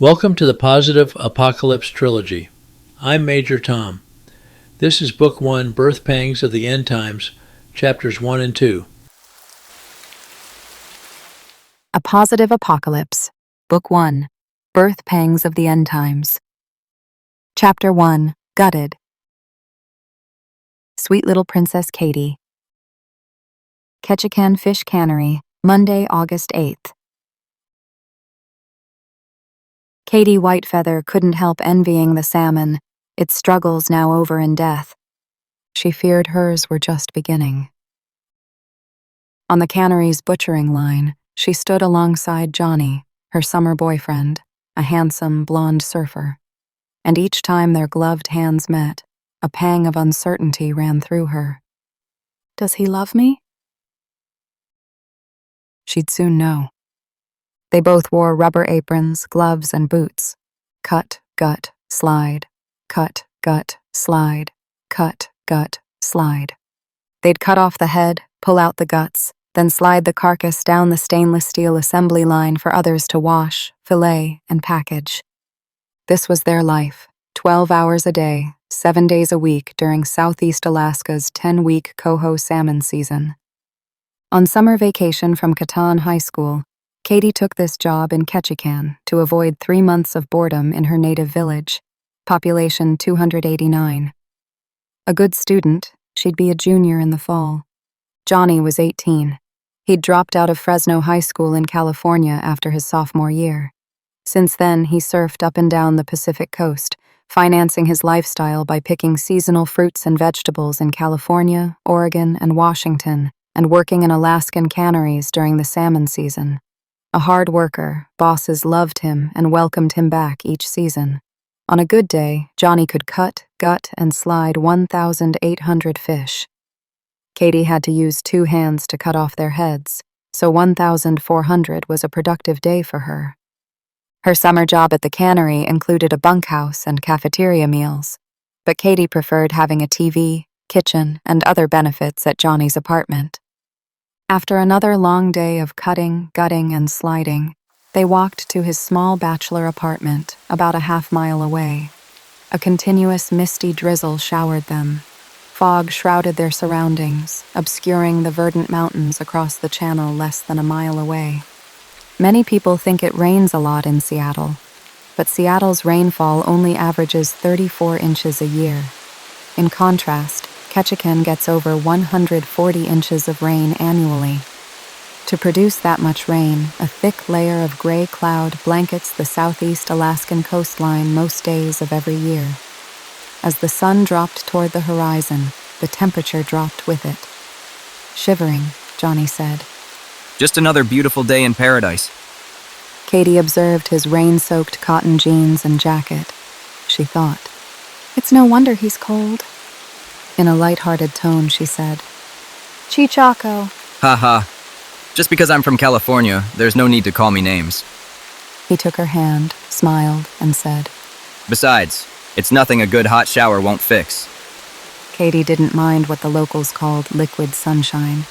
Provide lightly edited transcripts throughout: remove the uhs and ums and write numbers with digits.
Welcome to the Positive Apocalypse Trilogy. I'm Major Tom. This is Book 1, Birth Pangs of the End Times, Chapters 1 and 2. A Positive Apocalypse, Book 1, Birth Pangs of the End Times. Chapter 1, Gutted. Sweet Little Princess Katie. Ketchikan Fish Cannery, Monday, August 8th. Katie Whitefeather couldn't help envying the salmon, its struggles now over in death. She feared hers were just beginning. On the cannery's butchering line, she stood alongside Johnny, her summer boyfriend, a handsome blonde surfer. And each time their gloved hands met, a pang of uncertainty ran through her. Does he love me? She'd soon know. They both wore rubber aprons, gloves, and boots. Cut, gut, slide. Cut, gut, slide. Cut, gut, slide. They'd cut off the head, pull out the guts, then slide the carcass down the stainless steel assembly line for others to wash, fillet, and package. This was their life, 12 hours a day, 7 days a week during Southeast Alaska's 10-week coho salmon season. On summer vacation from Catan High School, Katie took this job in Ketchikan to avoid 3 months of boredom in her native village, population 289. A good student, she'd be a junior in the fall. Johnny was 18. He'd dropped out of Fresno High School in California after his sophomore year. Since then, he surfed up and down the Pacific coast, financing his lifestyle by picking seasonal fruits and vegetables in California, Oregon, and Washington, and working in Alaskan canneries during the salmon season. A hard worker, bosses loved him and welcomed him back each season. On a good day, Johnny could cut, gut, and slide 1,800 fish. Katie had to use 2 hands to cut off their heads, so 1,400 was a productive day for her. Her summer job at the cannery included a bunkhouse and cafeteria meals, but Katie preferred having a TV, kitchen, and other benefits at Johnny's apartment. After another long day of cutting, gutting, and sliding, they walked to his small bachelor apartment about a half-mile away. A continuous misty drizzle showered them. Fog shrouded their surroundings, obscuring the verdant mountains across the channel less than a mile away. Many people think it rains a lot in Seattle, but Seattle's rainfall only averages 34 inches a year. In contrast, Ketchikan gets over 140 inches of rain annually. To produce that much rain, a thick layer of gray cloud blankets the southeast Alaskan coastline most days of every year. As the sun dropped toward the horizon, the temperature dropped with it. Shivering, Johnny said. Just another beautiful day in paradise. Katie observed his rain-soaked cotton jeans and jacket. She thought, "It's no wonder he's cold." In a light-hearted tone, she said, "Chichaco." Ha ha. Just because I'm from California, there's no need to call me names. He took her hand, smiled, and said, Besides, it's nothing a good hot shower won't fix. Katie didn't mind what the locals called liquid sunshine.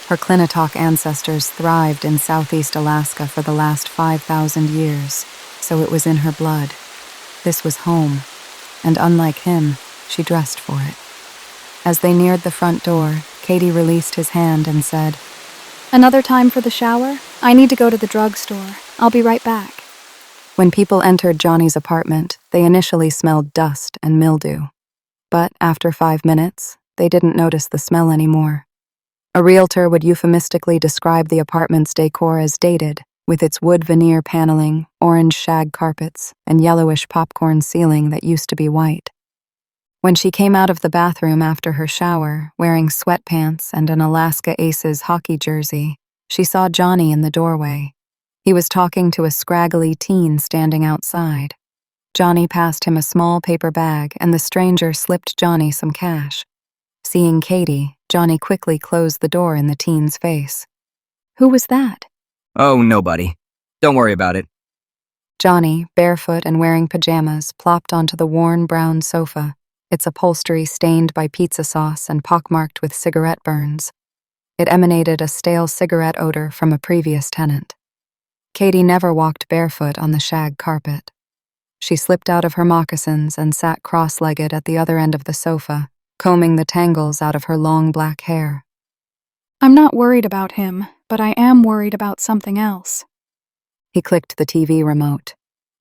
Her Clinotalk ancestors thrived in Southeast Alaska for the last 5,000 years, so it was in her blood. This was home, and unlike him, she dressed for it. As they neared the front door, Katie released his hand and said, "Another time for the shower? I need to go to the drugstore. I'll be right back." When people entered Johnny's apartment, they initially smelled dust and mildew. But after 5 minutes, they didn't notice the smell anymore. A realtor would euphemistically describe the apartment's decor as dated, with its wood veneer paneling, orange shag carpets, and yellowish popcorn ceiling that used to be white. When she came out of the bathroom after her shower, wearing sweatpants and an Alaska Aces hockey jersey, she saw Johnny in the doorway. He was talking to a scraggly teen standing outside. Johnny passed him a small paper bag, and the stranger slipped Johnny some cash. Seeing Katie, Johnny quickly closed the door in the teen's face. "Who was that?" Oh, nobody. Don't worry about it. Johnny, barefoot and wearing pajamas, plopped onto the worn brown sofa, its upholstery stained by pizza sauce and pockmarked with cigarette burns. It emanated a stale cigarette odor from a previous tenant. Katie never walked barefoot on the shag carpet. She slipped out of her moccasins and sat cross-legged at the other end of the sofa, combing the tangles out of her long black hair. I'm not worried about him, but I am worried about something else. He clicked the TV remote.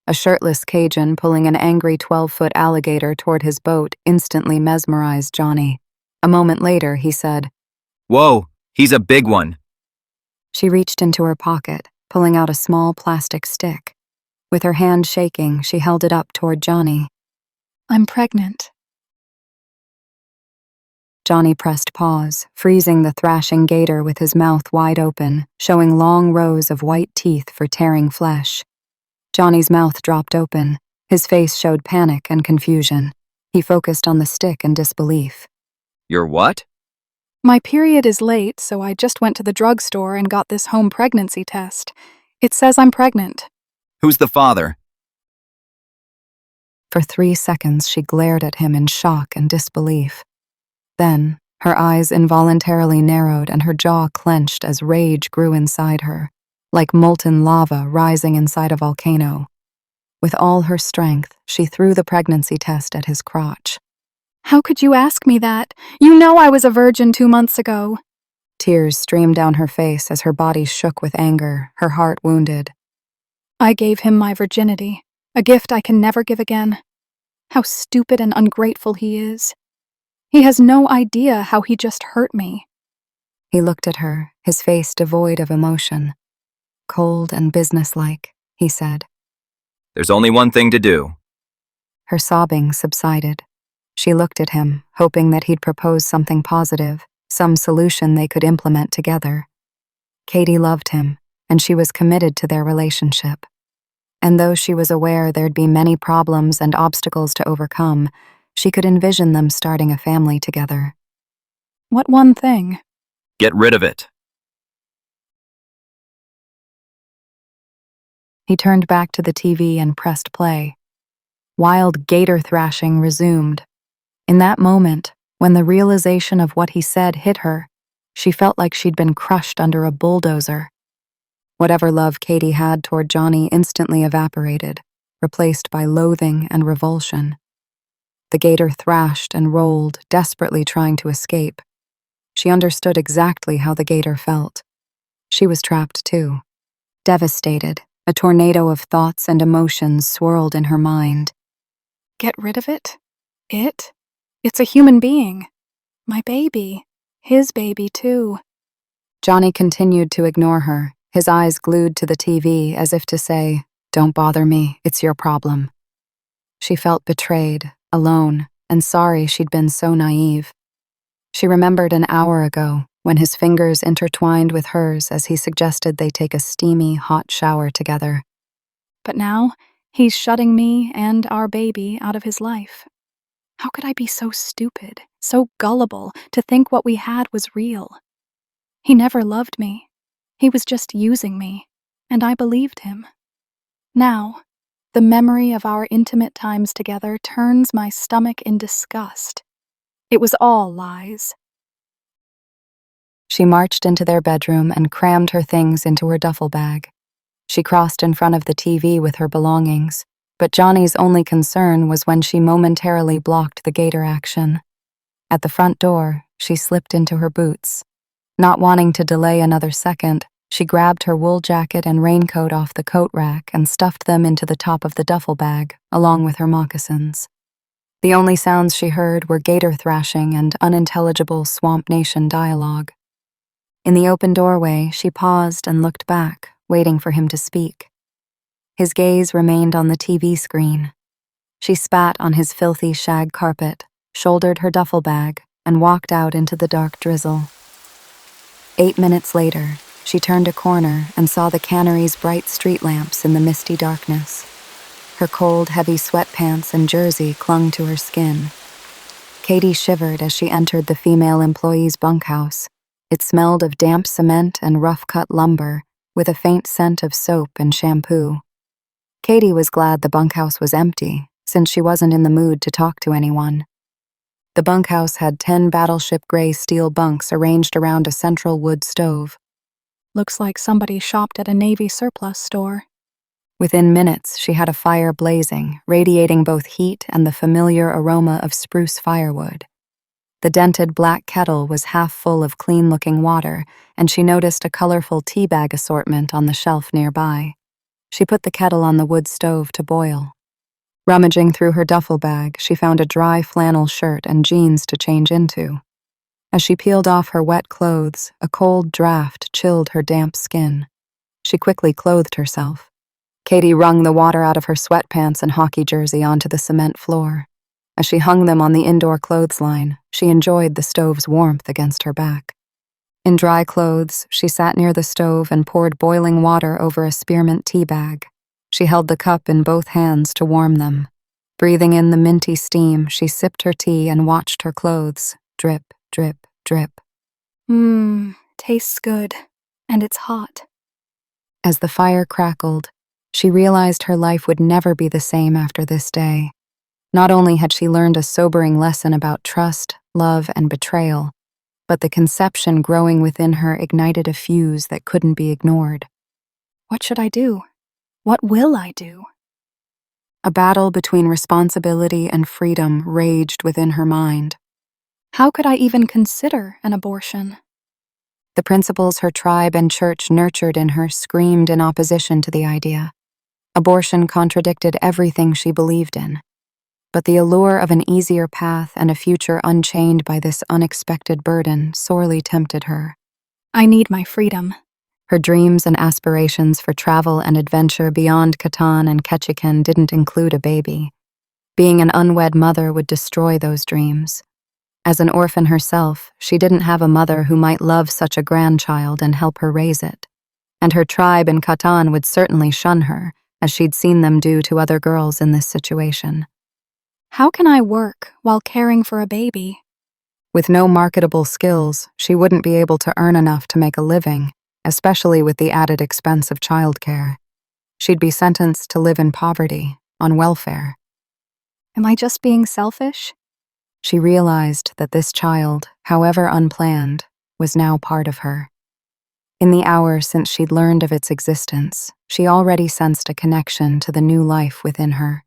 A shirtless Cajun pulling an angry 12-foot alligator toward his boat instantly mesmerized Johnny. A moment later, he said, Whoa, he's a big one. She reached into her pocket, pulling out a small plastic stick. With her hand shaking, she held it up toward Johnny. I'm pregnant. Johnny pressed pause, freezing the thrashing gator with his mouth wide open, showing long rows of white teeth for tearing flesh. Johnny's mouth dropped open. His face showed panic and confusion. He focused on the stick in disbelief. You're what? My period is late, so I just went to the drugstore and got this home pregnancy test. It says I'm pregnant. Who's the father? For 3 seconds, she glared at him in shock and disbelief. Then, her eyes involuntarily narrowed and her jaw clenched as rage grew inside her, like molten lava rising inside a volcano. With all her strength, she threw the pregnancy test at his crotch. How could you ask me that? You know I was a virgin 2 months ago. Tears streamed down her face as her body shook with anger, her heart wounded. I gave him my virginity, a gift I can never give again. How stupid and ungrateful he is. He has no idea how he just hurt me. He looked at her, his face devoid of emotion. Cold and businesslike, he said. There's only one thing to do. Her sobbing subsided. She looked at him, hoping that he'd propose something positive, some solution they could implement together. Katie loved him, and she was committed to their relationship. And though she was aware there'd be many problems and obstacles to overcome, she could envision them starting a family together. What one thing? Get rid of it. He turned back to the TV and pressed play. Wild gator thrashing resumed. In that moment, when the realization of what he said hit her, she felt like she'd been crushed under a bulldozer. Whatever love Katie had toward Johnny instantly evaporated, replaced by loathing and revulsion. The gator thrashed and rolled, desperately trying to escape. She understood exactly how the gator felt. She was trapped too. Devastated, a tornado of thoughts and emotions swirled in her mind. Get rid of it? It? It's a human being. My baby. His baby, too. Johnny continued to ignore her, his eyes glued to the TV as if to say, "Don't bother me, it's your problem." She felt betrayed, alone, and sorry she'd been so naive. She remembered an hour ago when his fingers intertwined with hers as he suggested they take a steamy, hot shower together. But now, he's shutting me and our baby out of his life. How could I be so stupid, so gullible, to think what we had was real? He never loved me. He was just using me, and I believed him. Now, the memory of our intimate times together turns my stomach in disgust. It was all lies. She marched into their bedroom and crammed her things into her duffel bag. She crossed in front of the TV with her belongings, but Johnny's only concern was when she momentarily blocked the gator action. At the front door, she slipped into her boots. Not wanting to delay another second, she grabbed her wool jacket and raincoat off the coat rack and stuffed them into the top of the duffel bag, along with her moccasins. The only sounds she heard were gator thrashing and unintelligible Swamp Nation dialogue. In the open doorway, she paused and looked back, waiting for him to speak. His gaze remained on the TV screen. She spat on his filthy shag carpet, shouldered her duffel bag, and walked out into the dark drizzle. 8 minutes later, she turned a corner and saw the cannery's bright street lamps in the misty darkness. Her cold, heavy sweatpants and jersey clung to her skin. Katie shivered as she entered the female employee's bunkhouse. It smelled of damp cement and rough-cut lumber, with a faint scent of soap and shampoo. Katie was glad the bunkhouse was empty, since she wasn't in the mood to talk to anyone. The bunkhouse had 10 battleship gray steel bunks arranged around a central wood stove. Looks like somebody shopped at a Navy surplus store. Within minutes, she had a fire blazing, radiating both heat and the familiar aroma of spruce firewood. The dented black kettle was half full of clean-looking water, and she noticed a colorful tea bag assortment on the shelf nearby. She put the kettle on the wood stove to boil. Rummaging through her duffel bag, she found a dry flannel shirt and jeans to change into. As she peeled off her wet clothes, a cold draft chilled her damp skin. She quickly clothed herself. Katie wrung the water out of her sweatpants and hockey jersey onto the cement floor. As she hung them on the indoor clothesline, she enjoyed the stove's warmth against her back. In dry clothes, she sat near the stove and poured boiling water over a spearmint tea bag. She held the cup in both hands to warm them. Breathing in the minty steam, she sipped her tea and watched her clothes drip, drip, drip. Tastes good. And it's hot. As the fire crackled, she realized her life would never be the same after this day. Not only had she learned a sobering lesson about trust, love, and betrayal, but the conception growing within her ignited a fuse that couldn't be ignored. What should I do? What will I do? A battle between responsibility and freedom raged within her mind. How could I even consider an abortion? The principles her tribe and church nurtured in her screamed in opposition to the idea. Abortion contradicted everything she believed in. But the allure of an easier path and a future unchained by this unexpected burden sorely tempted her. I need my freedom. Her dreams and aspirations for travel and adventure beyond Catan and Ketchikan didn't include a baby. Being an unwed mother would destroy those dreams. As an orphan herself, she didn't have a mother who might love such a grandchild and help her raise it. And her tribe in Catan would certainly shun her, as she'd seen them do to other girls in this situation. How can I work while caring for a baby? With no marketable skills, she wouldn't be able to earn enough to make a living, especially with the added expense of childcare. She'd be sentenced to live in poverty, on welfare. Am I just being selfish? She realized that this child, however unplanned, was now part of her. In the hour since she'd learned of its existence, she already sensed a connection to the new life within her.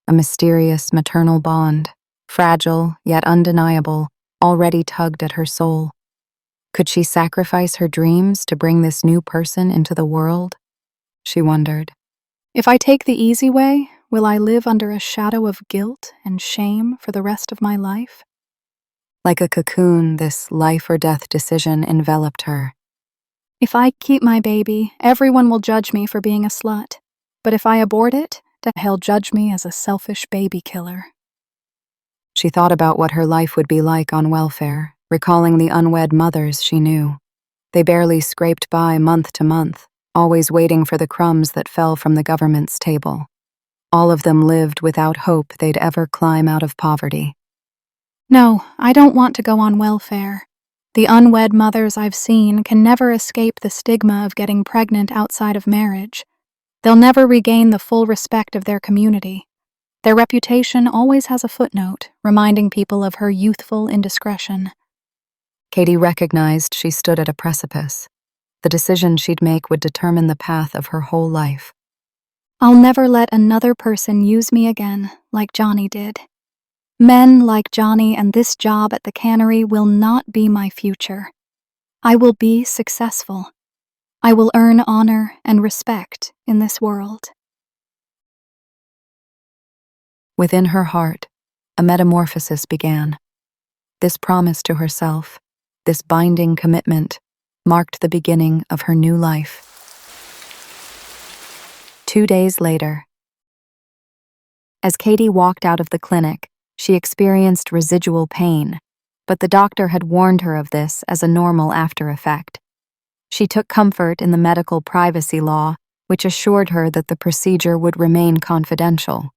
A mysterious maternal bond, fragile yet undeniable, already tugged at her soul. Could she sacrifice her dreams to bring this new person into the world? She wondered. If I take the easy way, will I live under a shadow of guilt and shame for the rest of my life? Like a cocoon, this life or death decision enveloped her. If I keep my baby, everyone will judge me for being a slut. But if I abort it, he'll judge me as a selfish baby killer. She thought about what her life would be like on welfare, recalling the unwed mothers she knew. They barely scraped by month to month, always waiting for the crumbs that fell from the government's table. All of them lived without hope they'd ever climb out of poverty. No, I don't want to go on welfare. The unwed mothers I've seen can never escape the stigma of getting pregnant outside of marriage. They'll never regain the full respect of their community. Their reputation always has a footnote, reminding people of her youthful indiscretion. Katie recognized she stood at a precipice. The decision she'd make would determine the path of her whole life. I'll never let another person use me again, like Johnny did. Men like Johnny and this job at the cannery will not be my future. I will be successful. I will earn honor and respect in this world. Within her heart, a metamorphosis began. This promise to herself, this binding commitment, marked the beginning of her new life. 2 days later. As Katie walked out of the clinic, she experienced residual pain, but the doctor had warned her of this as a normal after effect. She took comfort in the medical privacy law, which assured her that the procedure would remain confidential.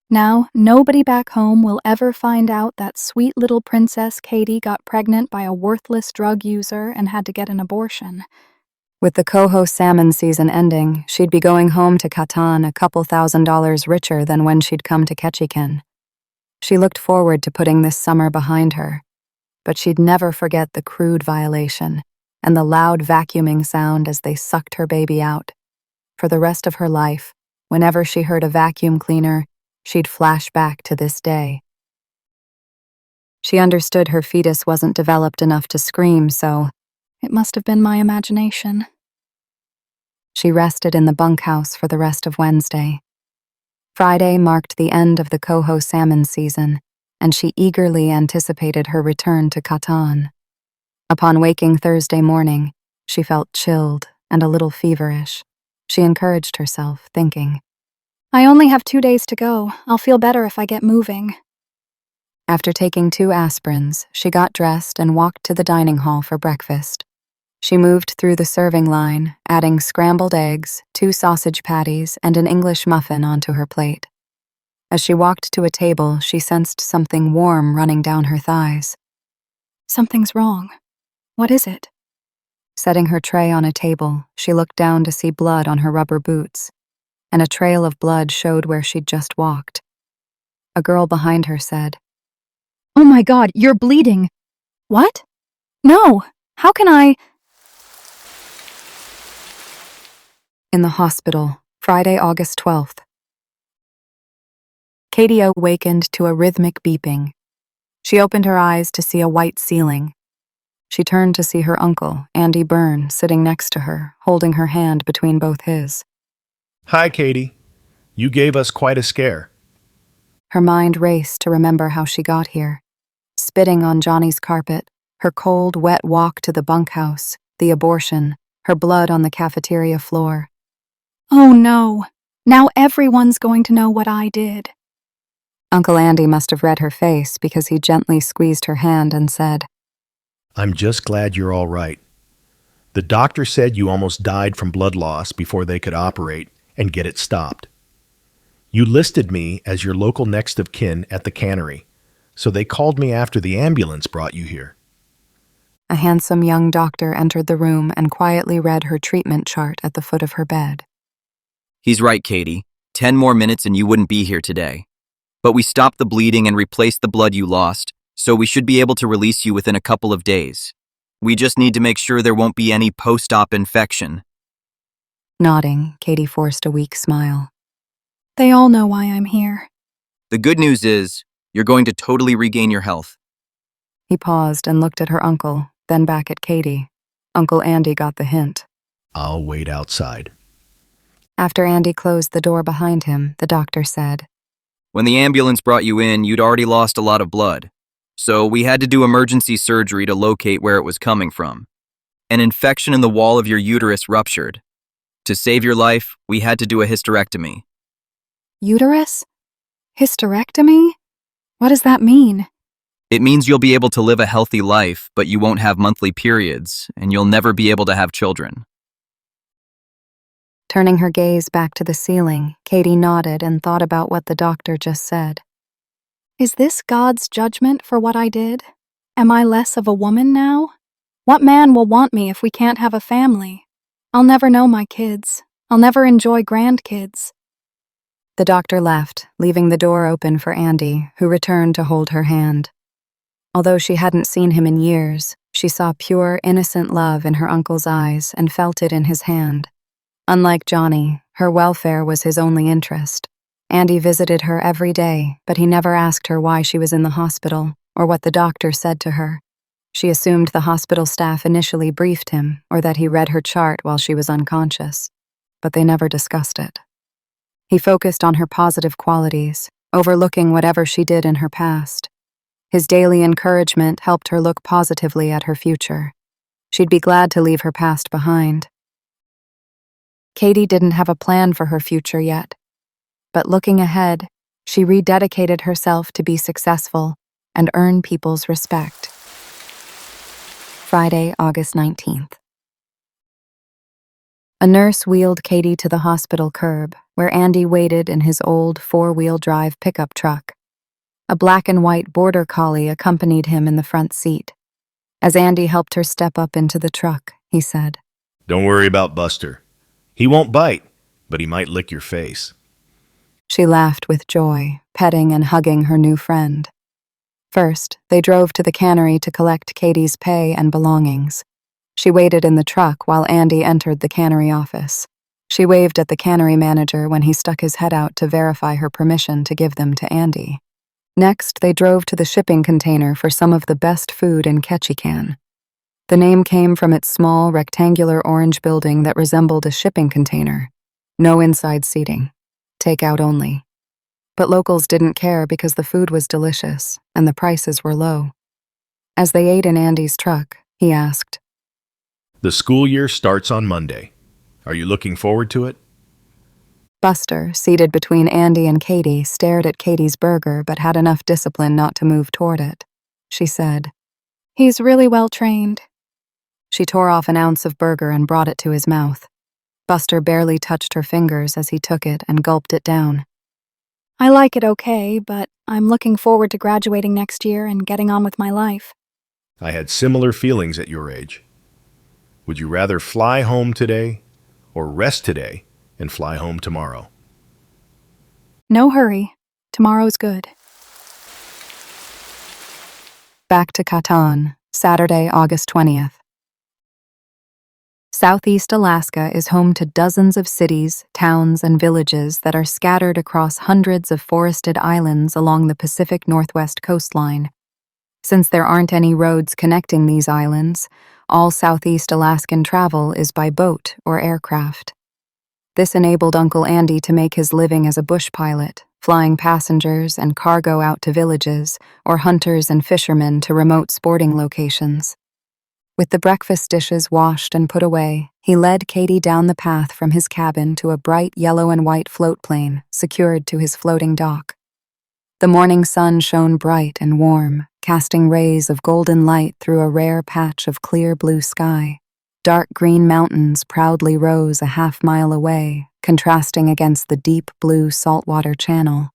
Now, nobody back home will ever find out that sweet little Princess Katie got pregnant by a worthless drug user and had to get an abortion. With the coho salmon season ending, she'd be going home to Catan a couple $1,000s richer than when she'd come to Ketchikan. She looked forward to putting this summer behind her, but she'd never forget the crude violation, and the loud vacuuming sound as they sucked her baby out. For the rest of her life, whenever she heard a vacuum cleaner, she'd flash back to this day. She understood her fetus wasn't developed enough to scream, so It must have been my imagination. she rested in the bunkhouse for the rest of Wednesday. Friday marked the end of the coho salmon season, and she eagerly anticipated her return to Catan. Upon waking Thursday morning, she felt chilled and a little feverish. She encouraged herself, thinking, I only have 2 days to go. I'll feel better if I get moving. After taking 2 aspirins, she got dressed and walked to the dining hall for breakfast. She moved through the serving line, adding scrambled eggs, 2 sausage patties, and an English muffin onto her plate. As she walked to a table, she sensed something warm running down her thighs. Something's wrong. What is it? Setting her tray on a table, she looked down to see blood on her rubber boots, and a trail of blood showed where she'd just walked. A girl behind her said, Oh my God, you're bleeding. What? No. How can I? In the hospital, Friday, August 12th. Katie awakened to a rhythmic beeping. She opened her eyes to see a white ceiling. She turned to see her uncle, Andy Byrne, sitting next to her, holding her hand between both his. Hi, Katie. You gave us quite a scare. Her mind raced to remember how she got here. Spitting on Johnny's carpet, her cold, wet walk to the bunkhouse, the abortion, her blood on the cafeteria floor. Oh no. Now everyone's going to know what I did. Uncle Andy must have read her face because he gently squeezed her hand and said, I'm just glad you're all right. The doctor said you almost died from blood loss before they could operate and get it stopped. You listed me as your local next of kin at the cannery, so they called me after the ambulance brought you here. A handsome young doctor entered the room and quietly read her treatment chart at the foot of her bed. He's right, Katie. 10 more minutes and you wouldn't be here today. But we stopped the bleeding and replaced the blood you lost, so we should be able to release you within a couple of days. We just need to make sure there won't be any post-op infection. Nodding, Katie forced a weak smile. They all know why I'm here. The good news is, you're going to totally regain your health. He paused and looked at her uncle, then back at Katie. Uncle Andy got the hint. I'll wait outside. After Andy closed the door behind him, the doctor said, When the ambulance brought you in, you'd already lost a lot of blood. So we had to do emergency surgery to locate where it was coming from. An infection in the wall of your uterus ruptured. To save your life, we had to do a hysterectomy. Uterus? Hysterectomy? What does that mean? It means you'll be able to live a healthy life, but you won't have monthly periods, and you'll never be able to have children. Turning her gaze back to the ceiling, Katie nodded and thought about what the doctor just said. Is this God's judgment for what I did? Am I less of a woman now? What man will want me if we can't have a family? I'll never know my kids. I'll never enjoy grandkids. The doctor left, leaving the door open for Andy, who returned to hold her hand. Although she hadn't seen him in years, she saw pure, innocent love in her uncle's eyes and felt it in his hand. Unlike Johnny, her welfare was his only interest. Andy visited her every day, but he never asked her why she was in the hospital or what the doctor said to her. She assumed the hospital staff initially briefed him or that he read her chart while she was unconscious, but they never discussed it. He focused on her positive qualities, overlooking whatever she did in her past. His daily encouragement helped her look positively at her future. She'd be glad to leave her past behind. Katie didn't have a plan for her future yet, but looking ahead, she rededicated herself to be successful and earn people's respect. Friday, August 19th. A nurse wheeled Katie to the hospital curb, where Andy waited in his old four-wheel drive pickup truck. A black and white border collie accompanied him in the front seat. As Andy helped her step up into the truck, he said, Don't worry about Buster. He won't bite, but he might lick your face. She laughed with joy, petting and hugging her new friend. First, they drove to the cannery to collect Katie's pay and belongings. She waited in the truck while Andy entered the cannery office. She waved at the cannery manager when he stuck his head out to verify her permission to give them to Andy. Next, they drove to the shipping container for some of the best food in Ketchikan. The name came from its small, rectangular orange building that resembled a shipping container. No inside seating. Takeout only. But locals didn't care because the food was delicious and the prices were low. As they ate in Andy's truck, he asked, The school year starts on Monday. Are you looking forward to it? Buster, seated between Andy and Katie, stared at Katie's burger but had enough discipline not to move toward it. She said, He's really well trained. She tore off an ounce of burger and brought it to his mouth. Buster barely touched her fingers as he took it and gulped it down. I like it okay, but I'm looking forward to graduating next year and getting on with my life. I had similar feelings at your age. Would you rather fly home today or rest today and fly home tomorrow? No hurry. Tomorrow's good. Back to Catan, Saturday, August 20th. Southeast Alaska is home to dozens of cities, towns, and villages that are scattered across hundreds of forested islands along the Pacific Northwest coastline. Since there aren't any roads connecting these islands, all Southeast Alaskan travel is by boat or aircraft. This enabled Uncle Andy to make his living as a bush pilot, flying passengers and cargo out to villages, or hunters and fishermen to remote sporting locations. With the breakfast dishes washed and put away, he led Katie down the path from his cabin to a bright yellow and white float plane secured to his floating dock. The morning sun shone bright and warm, casting rays of golden light through a rare patch of clear blue sky. Dark green mountains proudly rose a half-mile away, contrasting against the deep blue saltwater channel.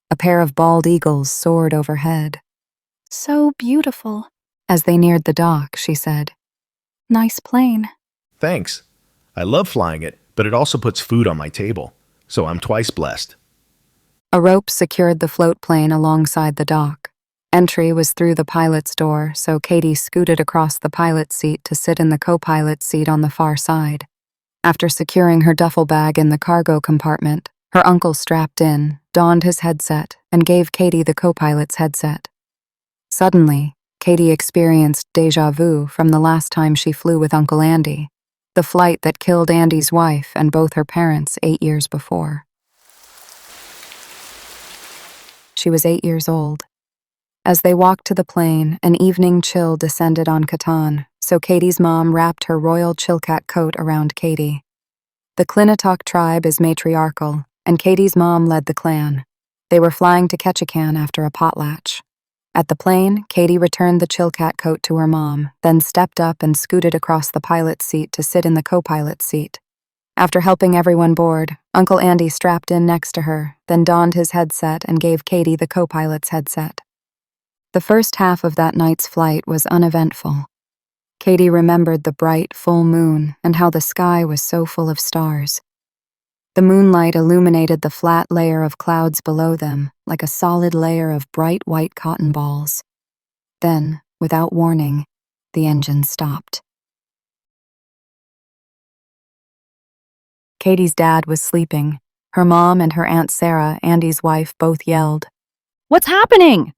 A pair of bald eagles soared overhead. So beautiful. As they neared the dock, she said, Nice plane. Thanks. I love flying it, but it also puts food on my table, so I'm twice blessed. A rope secured the float plane alongside the dock. Entry was through the pilot's door, so Katie scooted across the pilot's seat to sit in the co-pilot's seat on the far side. After securing her duffel bag in the cargo compartment, her uncle strapped in, donned his headset, and gave Katie the co-pilot's headset. Suddenly, Katie experienced déjà vu from the last time she flew with Uncle Andy, the flight that killed Andy's wife and both her parents 8 years before. She was 8 years old. As they walked to the plane, an evening chill descended on Catan, so Katie's mom wrapped her royal Chilkat coat around Katie. The Clinatok tribe is matriarchal, and Katie's mom led the clan. They were flying to Ketchikan after a potlatch. At the plane, Katie returned the Chilkat coat to her mom, then stepped up and scooted across the pilot's seat to sit in the co-pilot's seat. After helping everyone board, Uncle Andy strapped in next to her, then donned his headset and gave Katie the co-pilot's headset. The first half of that night's flight was uneventful. Katie remembered the bright, full moon and how the sky was so full of stars. The moonlight illuminated the flat layer of clouds below them like a solid layer of bright white cotton balls. Then, without warning, the engine stopped. Katie's dad was sleeping. Her mom and her Aunt Sarah, Andy's wife, both yelled, What's happening?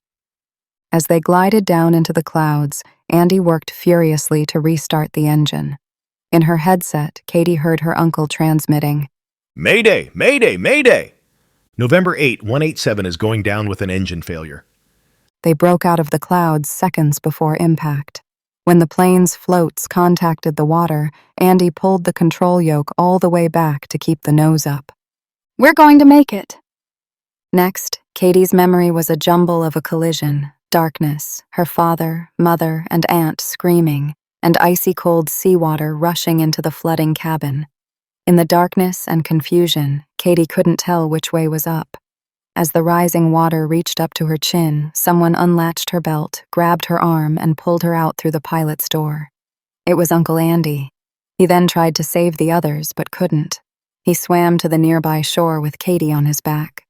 As they glided down into the clouds, Andy worked furiously to restart the engine. In her headset, Katie heard her uncle transmitting, Mayday! Mayday! Mayday! November 8, 187 is going down with an engine failure. They broke out of the clouds seconds before impact. When the plane's floats contacted the water, Andy pulled the control yoke all the way back to keep the nose up. We're going to make it. Next, Katie's memory was a jumble of a collision, darkness, her father, mother, and aunt screaming, and icy cold seawater rushing into the flooding cabin. In the darkness and confusion, Katie couldn't tell which way was up. As the rising water reached up to her chin, someone unlatched her belt, grabbed her arm, and pulled her out through the pilot's door. It was Uncle Andy. He then tried to save the others, but couldn't. He swam to the nearby shore with Katie on his back.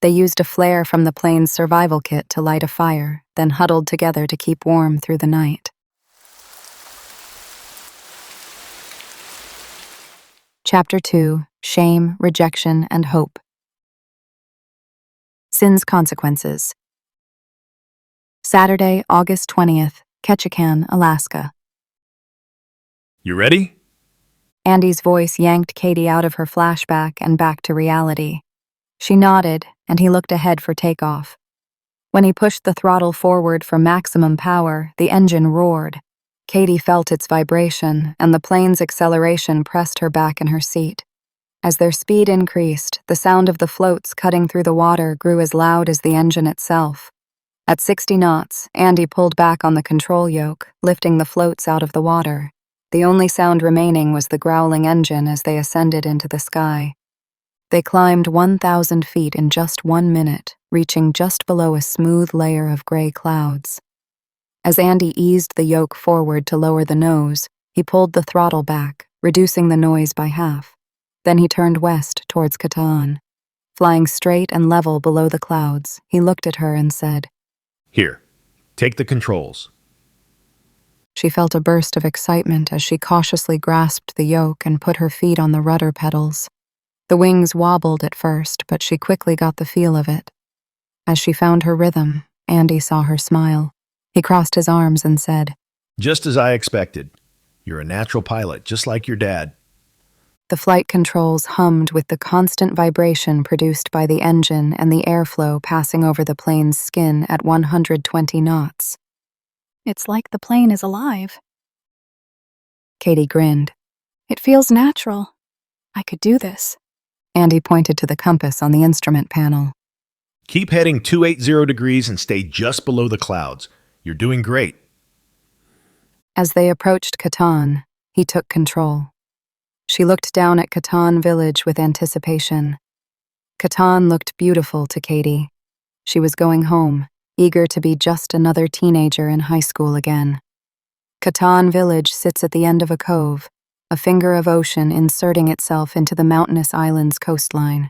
They used a flare from the plane's survival kit to light a fire, then huddled together to keep warm through the night. Chapter 2, Shame, Rejection, and Hope. Sin's Consequences. Saturday, August 20th, Ketchikan, Alaska. You ready? Andy's voice yanked Katie out of her flashback and back to reality. She nodded, and he looked ahead for takeoff. When he pushed the throttle forward for maximum power, the engine roared. Katie felt its vibration, and the plane's acceleration pressed her back in her seat. As their speed increased, the sound of the floats cutting through the water grew as loud as the engine itself. At 60 knots, Andy pulled back on the control yoke, lifting the floats out of the water. The only sound remaining was the growling engine as they ascended into the sky. They climbed 1,000 feet in just 1 minute, reaching just below a smooth layer of gray clouds. As Andy eased the yoke forward to lower the nose, he pulled the throttle back, reducing the noise by half. Then he turned west towards Catan. Flying straight and level below the clouds, he looked at her and said, Here, take the controls. She felt a burst of excitement as she cautiously grasped the yoke and put her feet on the rudder pedals. The wings wobbled at first, but she quickly got the feel of it. As she found her rhythm, Andy saw her smile. He crossed his arms and said, Just as I expected. You're a natural pilot, just like your dad. The flight controls hummed with the constant vibration produced by the engine and the airflow passing over the plane's skin at 120 knots. It's like the plane is alive. Katie grinned. It feels natural. I could do this. Andy pointed to the compass on the instrument panel. Keep heading 280 degrees and stay just below the clouds. You're doing great. As they approached Catan, he took control. She looked down at Catan village with anticipation. Catan looked beautiful to Katie. She was going home, eager to be just another teenager in high school again. Catan village sits at the end of a cove, a finger of ocean inserting itself into the mountainous island's coastline.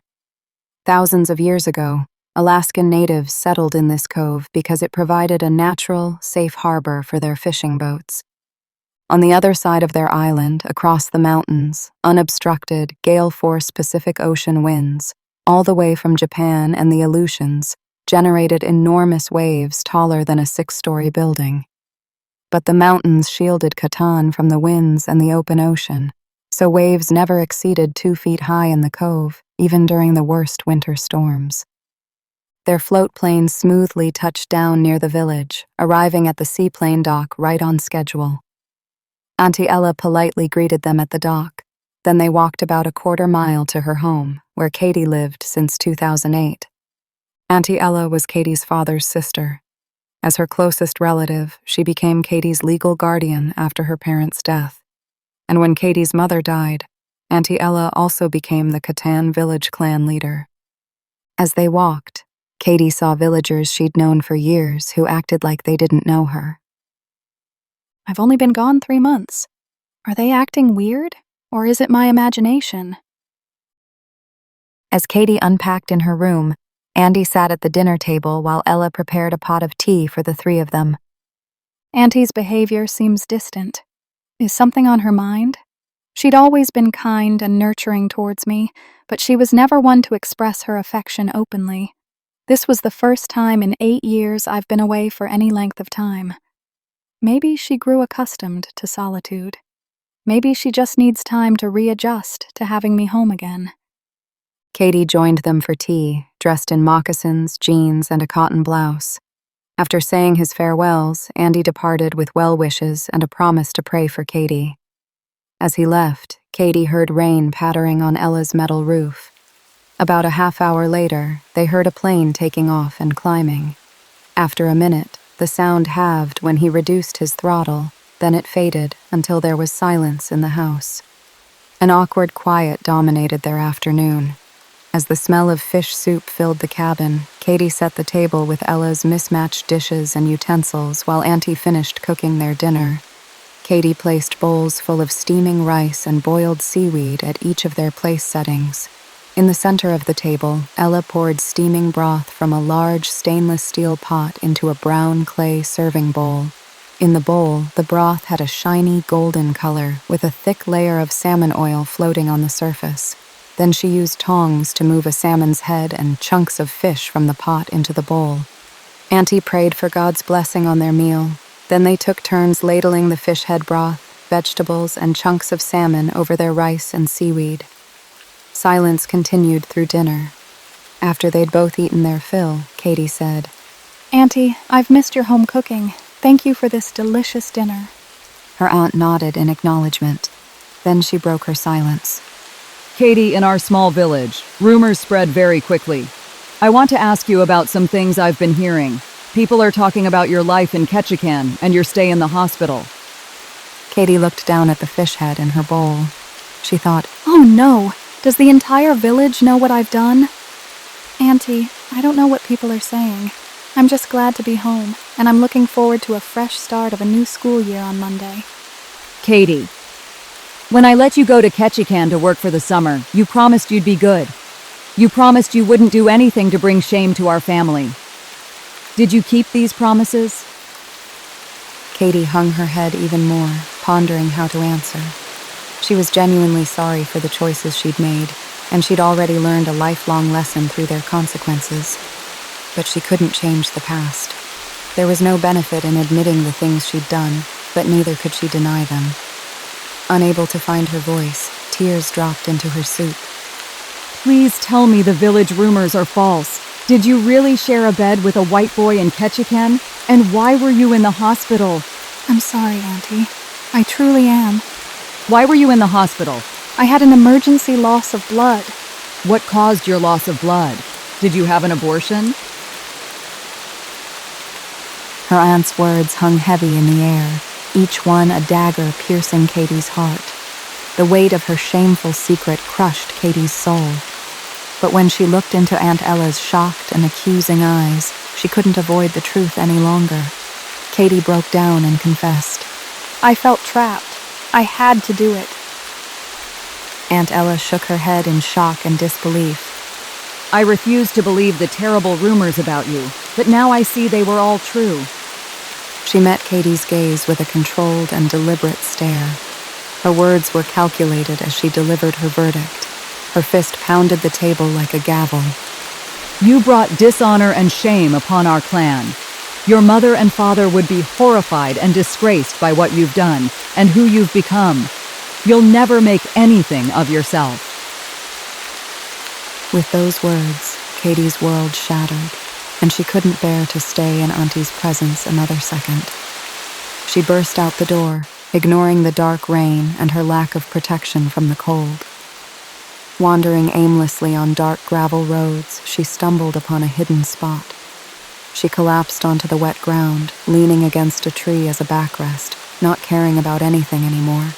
Thousands of years ago, Alaskan natives settled in this cove because it provided a natural, safe harbor for their fishing boats. On the other side of their island, across the mountains, unobstructed, gale-force Pacific Ocean winds, all the way from Japan and the Aleutians, generated enormous waves taller than a 6-story building. But the mountains shielded Catan from the winds and the open ocean, so waves never exceeded 2 feet high in the cove, even during the worst winter storms. Their float plane smoothly touched down near the village, arriving at the seaplane dock right on schedule. Auntie Ella politely greeted them at the dock. Then they walked about a quarter mile to her home, where Katie lived since 2008. Auntie Ella was Katie's father's sister. As her closest relative, she became Katie's legal guardian after her parents' death. And when Katie's mother died, Auntie Ella also became the Catan village clan leader. As they walked, Katie saw villagers she'd known for years who acted like they didn't know her. I've only been gone 3 months. Are they acting weird, or is it my imagination? As Katie unpacked in her room, Andy sat at the dinner table while Ella prepared a pot of tea for the 3 of them. Auntie's behavior seems distant. Is something on her mind? She'd always been kind and nurturing towards me, but she was never one to express her affection openly. This was the first time in 8 years I've been away for any length of time. Maybe she grew accustomed to solitude. Maybe she just needs time to readjust to having me home again. Katie joined them for tea, dressed in moccasins, jeans, and a cotton blouse. After saying his farewells, Andy departed with well wishes and a promise to pray for Katie. As he left, Katie heard rain pattering on Ella's metal roof. About a half hour later, they heard a plane taking off and climbing. After a minute, the sound halved when he reduced his throttle, then it faded until there was silence in the house. An awkward quiet dominated their afternoon. As the smell of fish soup filled the cabin, Katie set the table with Ella's mismatched dishes and utensils while Auntie finished cooking their dinner. Katie placed bowls full of steaming rice and boiled seaweed at each of their place settings. In the center of the table, Ella poured steaming broth from a large stainless steel pot into a brown clay serving bowl. In the bowl, the broth had a shiny golden color with a thick layer of salmon oil floating on the surface. Then she used tongs to move a salmon's head and chunks of fish from the pot into the bowl. Auntie prayed for God's blessing on their meal. Then they took turns ladling the fish head broth, vegetables, and chunks of salmon over their rice and seaweed. Silence continued through dinner. After they'd both eaten their fill, Katie said, Auntie, I've missed your home cooking. Thank you for this delicious dinner. Her aunt nodded in acknowledgement. Then she broke her silence. Katie, in our small village, rumors spread very quickly. I want to ask you about some things I've been hearing. People are talking about your life in Ketchikan and your stay in the hospital. Katie looked down at the fish head in her bowl. She thought, Oh no! Does the entire village know what I've done? Auntie, I don't know what people are saying. I'm just glad to be home, and I'm looking forward to a fresh start of a new school year on Monday. Katie, when I let you go to Ketchikan to work for the summer, you promised you'd be good. You promised you wouldn't do anything to bring shame to our family. Did you keep these promises? Katie hung her head even more, pondering how to answer. She was genuinely sorry for the choices she'd made, and she'd already learned a lifelong lesson through their consequences. But she couldn't change the past. There was no benefit in admitting the things she'd done, but neither could she deny them. Unable to find her voice, tears dropped into her soup. Please tell me the village rumors are false. Did you really share a bed with a white boy in Ketchikan? And why were you in the hospital? I'm sorry, Auntie. I truly am. Why were you in the hospital? I had an emergency loss of blood. What caused your loss of blood? Did you have an abortion? Her aunt's words hung heavy in the air, each one a dagger piercing Katie's heart. The weight of her shameful secret crushed Katie's soul. But when she looked into Aunt Ella's shocked and accusing eyes, she couldn't avoid the truth any longer. Katie broke down and confessed. I felt trapped. I had to do it. Aunt Ella shook her head in shock and disbelief. I refuse to believe the terrible rumors about you, but now I see they were all true. She met Katie's gaze with a controlled and deliberate stare. Her words were calculated as she delivered her verdict. Her fist pounded the table like a gavel. You brought dishonor and shame upon our clan. Your mother and father would be horrified and disgraced by what you've done and who you've become. You'll never make anything of yourself. With those words, Katie's world shattered, and she couldn't bear to stay in Auntie's presence another second. She burst out the door, ignoring the dark rain and her lack of protection from the cold. Wandering aimlessly on dark gravel roads, she stumbled upon a hidden spot. She collapsed onto the wet ground, leaning against a tree as a backrest, not caring about anything anymore.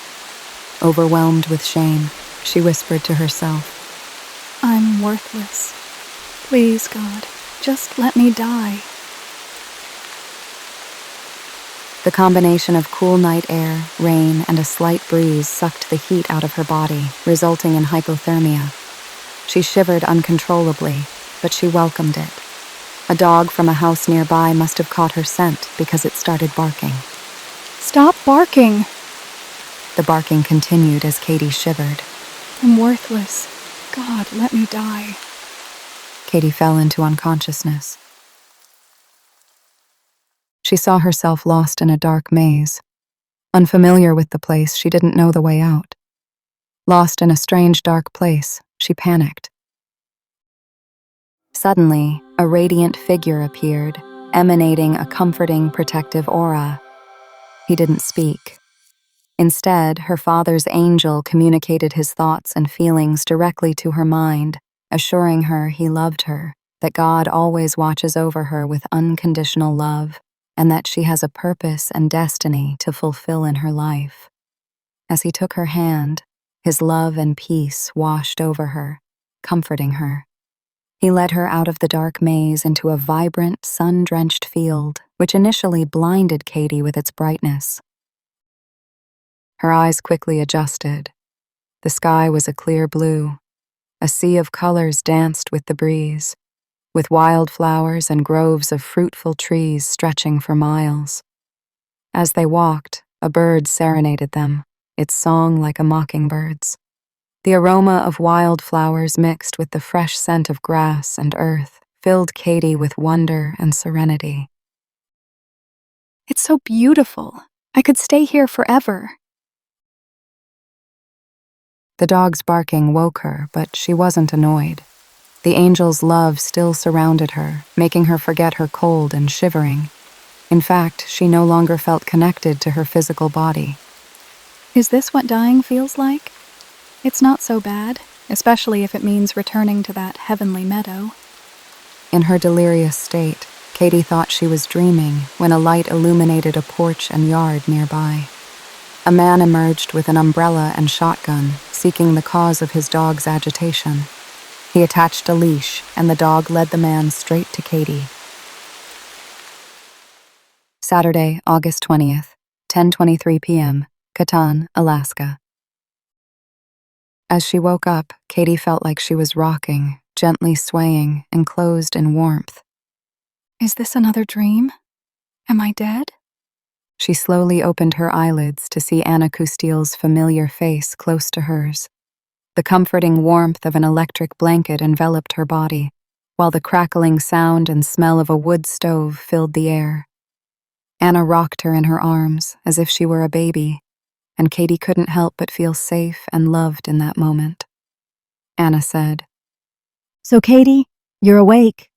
Overwhelmed with shame, she whispered to herself, I'm worthless. Please, God, just let me die. The combination of cool night air, rain, and a slight breeze sucked the heat out of her body, resulting in hypothermia. She shivered uncontrollably, but she welcomed it. A dog from a house nearby must have caught her scent because it started barking. Stop barking! The barking continued as Katie shivered. I'm worthless. God, let me die. Katie fell into unconsciousness. She saw herself lost in a dark maze. Unfamiliar with the place, she didn't know the way out. Lost in a strange dark place, she panicked. Suddenly, a radiant figure appeared, emanating a comforting, protective aura. He didn't speak. Instead, her father's angel communicated his thoughts and feelings directly to her mind, assuring her he loved her, that God always watches over her with unconditional love, and that she has a purpose and destiny to fulfill in her life. As he took her hand, his love and peace washed over her, comforting her. He led her out of the dark maze into a vibrant, sun-drenched field, which initially blinded Katie with its brightness. Her eyes quickly adjusted. The sky was a clear blue. A sea of colors danced with the breeze, with wildflowers and groves of fruitful trees stretching for miles. As they walked, a bird serenaded them, its song like a mockingbird's. The aroma of wildflowers mixed with the fresh scent of grass and earth filled Katie with wonder and serenity. It's so beautiful. I could stay here forever. The dog's barking woke her, but she wasn't annoyed. The angel's love still surrounded her, making her forget her cold and shivering. In fact, she no longer felt connected to her physical body. Is this what dying feels like? It's not so bad, especially if it means returning to that heavenly meadow. In her delirious state, Katie thought she was dreaming when a light illuminated a porch and yard nearby. A man emerged with an umbrella and shotgun, seeking the cause of his dog's agitation. He attached a leash, and the dog led the man straight to Katie. Saturday, August 20th, 10:23 p.m., Catan, Alaska. As she woke up, Katie felt like she was rocking, gently swaying, enclosed in warmth. Is this another dream? Am I dead? She slowly opened her eyelids to see Anna Custiel's familiar face close to hers. The comforting warmth of an electric blanket enveloped her body, while the crackling sound and smell of a wood stove filled the air. Anna rocked her in her arms as if she were a baby, and Katie couldn't help but feel safe and loved in that moment. Anna said, So, Katie, you're awake.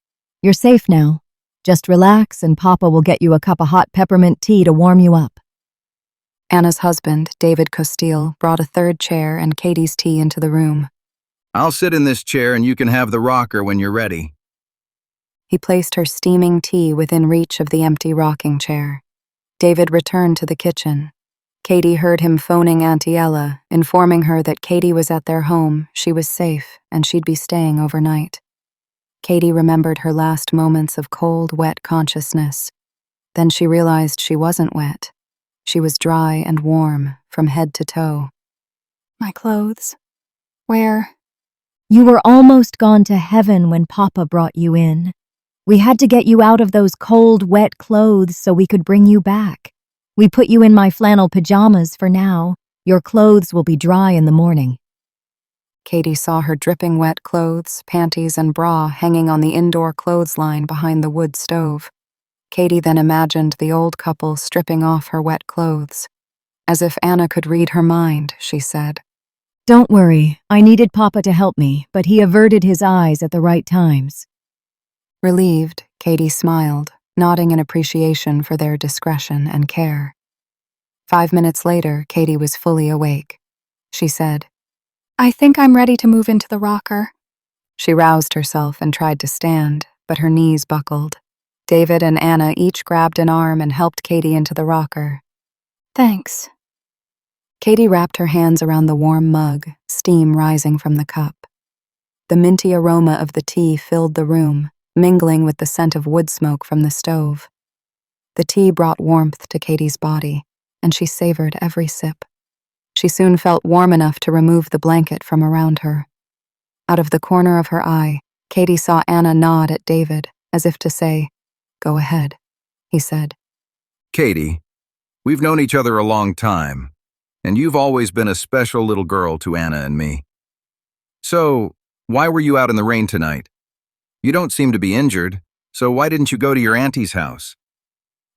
You're safe now. Just relax and Papa will get you a cup of hot peppermint tea to warm you up. Anna's husband, David Costiel, brought a third chair and Katie's tea into the room. I'll sit in this chair and you can have the rocker when you're ready. He placed her steaming tea within reach of the empty rocking chair. David returned to the kitchen. Katie heard him phoning Auntie Ella, informing her that Katie was at their home, she was safe, and she'd be staying overnight. Katie remembered her last moments of cold, wet consciousness. Then she realized she wasn't wet. She was dry and warm, from head to toe. My clothes. Where? You were almost gone to heaven when Papa brought you in. We had to get you out of those cold, wet clothes so we could bring you back. We put you in my flannel pajamas for now. Your clothes will be dry in the morning. Katie saw her dripping wet clothes, panties, and bra hanging on the indoor clothesline behind the wood stove. Katie then imagined the old couple stripping off her wet clothes. As if Anna could read her mind, she said, Don't worry, I needed Papa to help me, but he averted his eyes at the right times. Relieved, Katie smiled, nodding in appreciation for their discretion and care. 5 minutes later, Katie was fully awake. She said, I think I'm ready to move into the rocker. She roused herself and tried to stand, but her knees buckled. David and Anna each grabbed an arm and helped Katie into the rocker. Thanks. Katie wrapped her hands around the warm mug, steam rising from the cup. The minty aroma of the tea filled the room, mingling with the scent of wood smoke from the stove. The tea brought warmth to Katie's body, and she savored every sip. She soon felt warm enough to remove the blanket from around her. Out of the corner of her eye, Katie saw Anna nod at David, as if to say, Go ahead, he said. Katie, we've known each other a long time, and you've always been a special little girl to Anna and me. So, why were you out in the rain tonight? You don't seem to be injured, so why didn't you go to your auntie's house?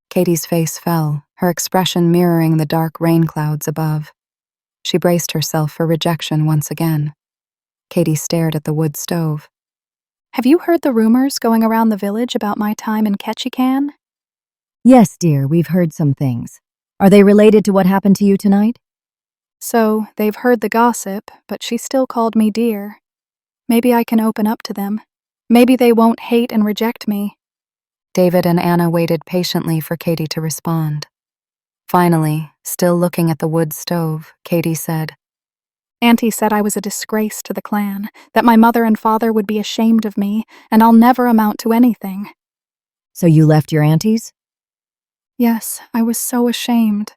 Katie's face fell, her expression mirroring the dark rain clouds above. She braced herself for rejection once again. Katie stared at the wood stove. Have you heard the rumors going around the village about my time in Ketchikan? Yes, dear, we've heard some things. Are they related to what happened to you tonight? So, they've heard the gossip, but she still called me dear. Maybe I can open up to them. Maybe they won't hate and reject me. David and Anna waited patiently for Katie to respond. Finally, still looking at the wood stove, Katie said, Auntie said I was a disgrace to the clan, that my mother and father would be ashamed of me, and I'll never amount to anything. So you left your aunties? Yes, I was so ashamed.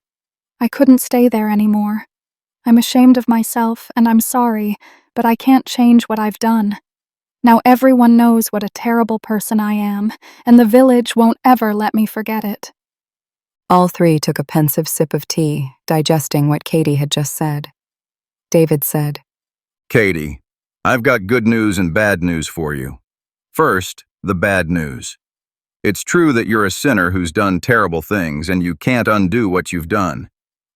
I couldn't stay there anymore. I'm ashamed of myself, and I'm sorry, but I can't change what I've done. Now everyone knows what a terrible person I am, and the village won't ever let me forget it. All three took a pensive sip of tea, digesting what Katie had just said. David said, Katie, I've got good news and bad news for you. First, the bad news. It's true that you're a sinner who's done terrible things and you can't undo what you've done.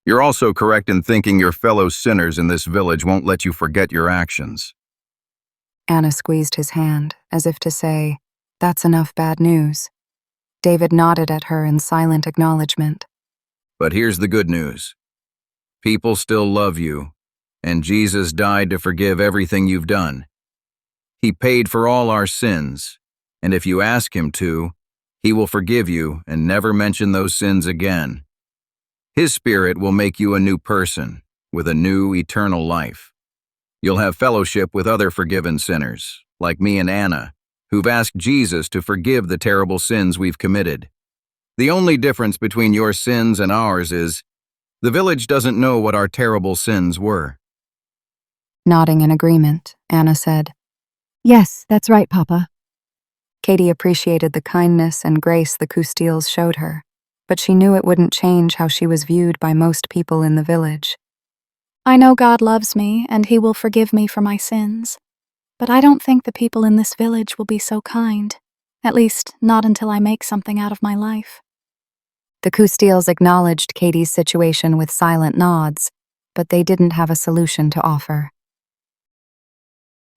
You're also correct in thinking your fellow sinners in this village won't let you forget your actions. Anna squeezed his hand, as if to say, "That's enough bad news." David nodded at her in silent acknowledgement. But here's the good news. People still love you, and Jesus died to forgive everything you've done. He paid for all our sins, and if you ask him to, he will forgive you and never mention those sins again. His Spirit will make you a new person, with a new eternal life. You'll have fellowship with other forgiven sinners, like me and Anna, who've asked Jesus to forgive the terrible sins we've committed. The only difference between your sins and ours is, the village doesn't know what our terrible sins were. Nodding in agreement, Anna said, Yes, that's right, Papa. Katie appreciated the kindness and grace the Cousteels showed her, but she knew it wouldn't change how she was viewed by most people in the village. I know God loves me and he will forgive me for my sins. But I don't think the people in this village will be so kind. At least, not until I make something out of my life. The Cousteels acknowledged Katie's situation with silent nods, but they didn't have a solution to offer.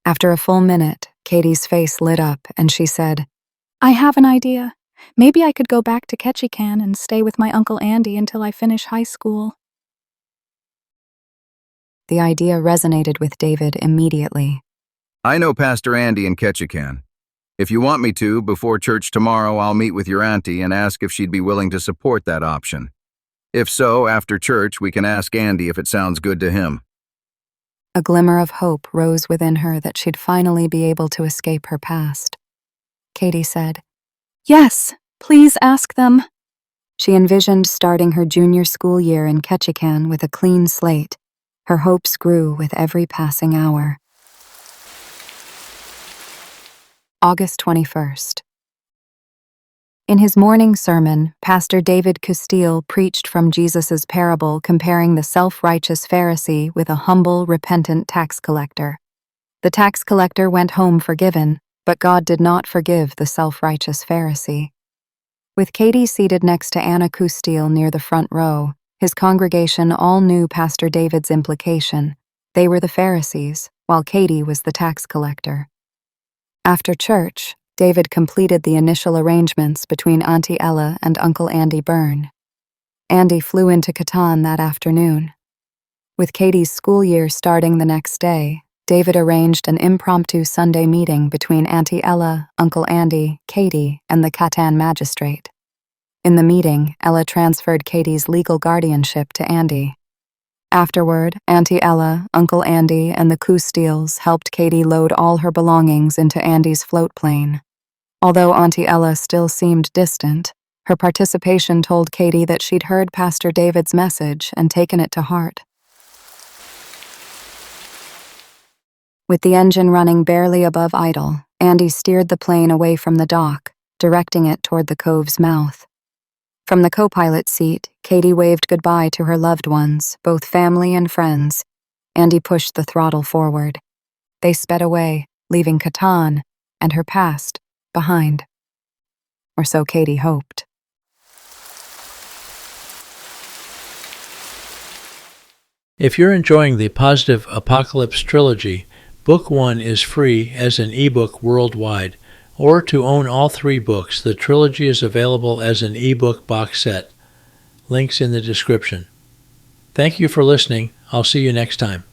After a full minute, Katie's face lit up and she said, I have an idea. Maybe I could go back to Ketchikan and stay with my Uncle Andy until I finish high school. The idea resonated with David immediately. I know Pastor Andy in Ketchikan. If you want me to, before church tomorrow, I'll meet with your auntie and ask if she'd be willing to support that option. If so, after church, we can ask Andy if it sounds good to him. A glimmer of hope rose within her that she'd finally be able to escape her past. Katie said, Yes, please ask them. She envisioned starting her junior school year in Ketchikan with a clean slate. Her hopes grew with every passing hour. August 21st. In his morning sermon, Pastor David Cousteel preached from Jesus' parable comparing the self-righteous Pharisee with a humble, repentant tax collector. The tax collector went home forgiven, but God did not forgive the self-righteous Pharisee. With Katie seated next to Anna Cousteel near the front row, his congregation all knew Pastor David's implication. They were the Pharisees, while Katie was the tax collector. After church, David completed the initial arrangements between Auntie Ella and Uncle Andy Byrne. Andy flew into Catan that afternoon. With Katie's school year starting the next day, David arranged an impromptu Sunday meeting between Auntie Ella, Uncle Andy, Katie, and the Catan magistrate. In the meeting, Ella transferred Katie's legal guardianship to Andy. Afterward, Auntie Ella, Uncle Andy, and the Cousteels helped Katie load all her belongings into Andy's float plane. Although Auntie Ella still seemed distant, her participation told Katie that she'd heard Pastor David's message and taken it to heart. With the engine running barely above idle, Andy steered the plane away from the dock, directing it toward the cove's mouth. From the co-pilot seat, Katie waved goodbye to her loved ones, both family and friends. Andy pushed the throttle forward. They sped away, leaving Catan and her past behind. Or so Katie hoped. If you're enjoying the Positive Apocalypse Trilogy, Book 1 is free as an ebook worldwide. Or to own all 3 books, the trilogy is available as an ebook box set. Links in the description. Thank you for listening. I'll see you next time.